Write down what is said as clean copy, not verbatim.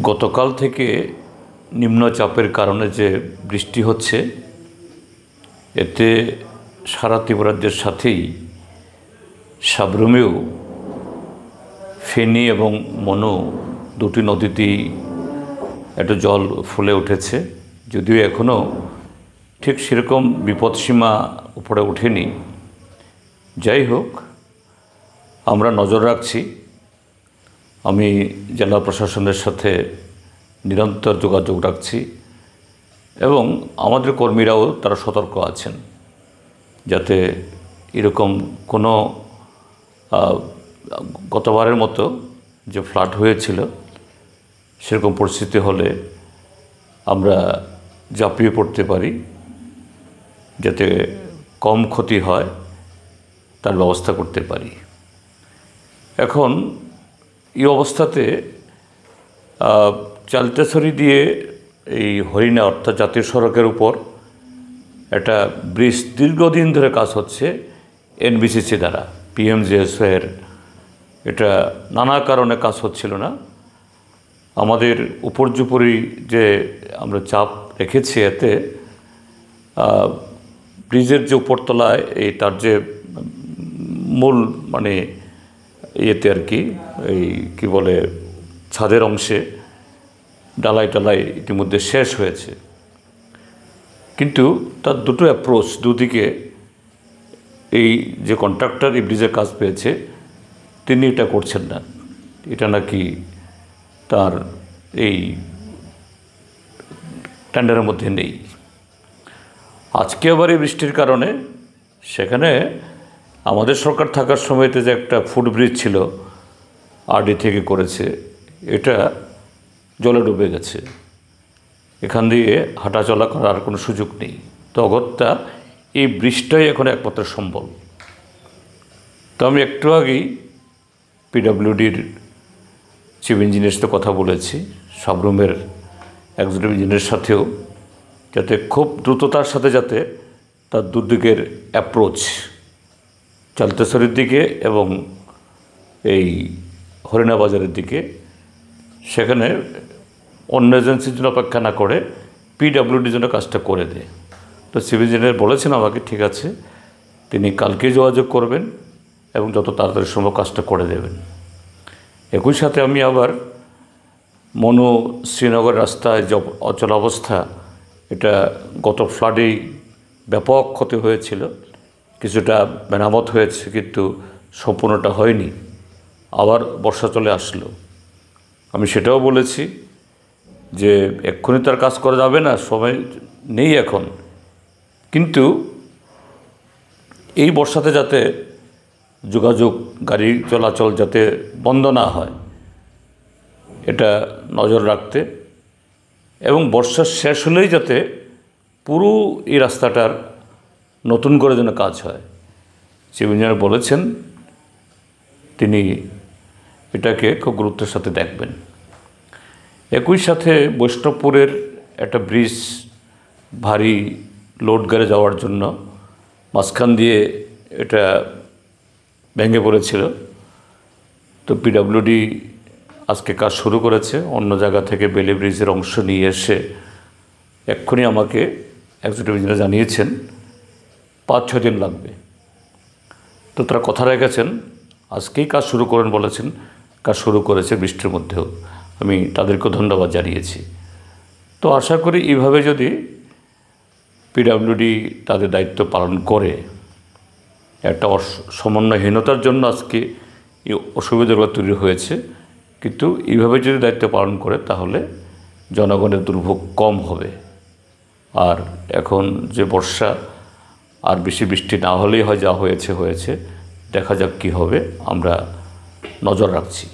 গতকাল থেকে নিম্নচাপের কারণে যে বৃষ্টি হচ্ছে, এতে সারা ত্রিপুরাজ্যের সাথেই সাবরুমেও ফেনী এবং মনু দুটি নদীতেই একটু জল ফুলে উঠেছে। যদিও এখনও ঠিক সেরকম বিপদসীমা উপরে ওঠেনি। যাই হোক, আমরা নজর রাখছি। আমি জেলা প্রশাসনের সাথে নিরন্তর যোগাযোগ রাখছি এবং আমাদের কর্মীরাও তারা সতর্ক আছেন যাতে এরকম কোনো গতবারের মতো যে ফ্লাড হয়েছিল সেরকম পরিস্থিতি হলে আমরা ঝাঁপিয়ে পড়তে পারি, যাতে কম ক্ষতি হয় তার ব্যবস্থা করতে পারি। এখন এই অবস্থাতে চালতাছড়ি দিয়ে এই হরিণা অর্থাৎ জাতীয় সড়কের উপর একটা ব্রিজ দীর্ঘদিন ধরে কাজ হচ্ছে এনবিসিসি দ্বারা, পিএমজিএসওয়াইয়ের। এটা নানা কারণে কাজ হচ্ছিল না। আমাদের উপর্যুপরি যে আমরা চাপ রেখেছি, এতে ব্রিজের যে উপরতলায় এই তার যে মূল ইয়েতে আর কি, এই কি বলে ছাদের অংশে ডালাই টালাই ইতিমধ্যে শেষ হয়েছে, কিন্তু তার দুটো অ্যাপ্রোচ, দুদিকে এই যে কন্ট্রাক্টর এই ব্রিজের কাজ পেয়েছে তিনি এটা করছেন না। এটা নাকি তার এই টেন্ডারের মধ্যে নেই। আজকে আবার এই বৃষ্টির কারণে সেখানে আমাদের সরকার থাকার সময়তে যে একটা ফুটব্রিজ ছিল আরডি থেকে করেছে, এটা জলে ডুবে গেছে। এখান দিয়ে হাঁটা চলা করার কোনো সুযোগ নেই। তো অগত্যা এই ব্রিজটাই এখন একমাত্র সম্বল। তো আমি একটু আগেই পিডব্লিউডির চিফ ইঞ্জিনিয়ারের সাথে কথা বলেছি, সাবরুমের এক্সিকিউটিভ ইঞ্জিনিয়ারের সাথেও, যাতে খুব দ্রুততার সাথে যাতে তার দুদিকের অ্যাপ্রোচ চালতাছড়ির দিকে এবং এই হরিণা বাজারের দিকে, সেখানে অন্য এজেন্সির জন্য অপেক্ষা না করে পিডব্লিউডির জন্য কাজটা করে দেয়। তো চিফ ইঞ্জিনিয়ার বলেছেন আমাকে, ঠিক আছে, তিনি কালকেই যোগাযোগ করবেন এবং যত তাড়াতাড়ি সম্ভব কাজটা করে দেবেন। একই সাথে আমি আবার মনু শ্রীনগর রাস্তায় যে অচল অবস্থা, এটা গত ফ্লাডেই ব্যাপক ক্ষতি হয়েছিল, কিছুটা মেরামত হয়েছে কিন্তু সম্পূর্ণটা হয়নি। আবার বর্ষা চলে আসলো। আমি সেটাও বলেছি যে এক্ষুনি তার কাজ করা যাবে না, সময় নেই এখন, কিন্তু এই বর্ষাতে যাতে যোগাযোগ, গাড়ি চলাচল যাতে বন্ধ না হয় এটা নজর রাখতে, এবং বর্ষা শেষ হলেই যাতে পুরো এই রাস্তাটার নতুন করে যেন কাজ হয়। চিফ ইঞ্জিনিয়ার বলেছেন তিনি এটাকে খুব গুরুত্বের সাথে দেখবেন। একই সাথে বৈষ্ণবপুরের একটা ব্রিজ ভারী লোড গাড়ি যাওয়ার জন্য মাঝখান দিয়ে এটা ভেঙে পড়েছিল। তো পিডব্লিউডি আজকে কাজ শুরু করেছে, অন্য জায়গা থেকে বেলি ব্রিজের অংশ নিয়ে এসে এক্ষুনি আমাকে এক্সিকিউটিভ ইঞ্জিনিয়ার জানিয়েছেন 5-6 দিন লাগবে। তো তারা কথা রেখেছেন, আজকেই কাজ শুরু করেন বলেছেন, কাজ শুরু করেছে বৃষ্টির মধ্যেও। আমি তাদেরকেও ধন্যবাদ জানিয়েছি। তো আশা করি এইভাবে যদি পিডব্লিউডি তাদের দায়িত্ব পালন করে, একটা সমন্বয়হীনতার জন্য আজকে এই অসুবিধাগুলো তৈরি হয়েছে, কিন্তু এইভাবে যদি দায়িত্ব পালন করে তাহলে জনগণের দুর্ভোগ কম হবে। আর এখন যে বর্ষা, আর বেশি বৃষ্টি না হলেই হয়, যা হয়েছে হয়েছে, দেখা যাক কী হবে, আমরা নজর রাখছি।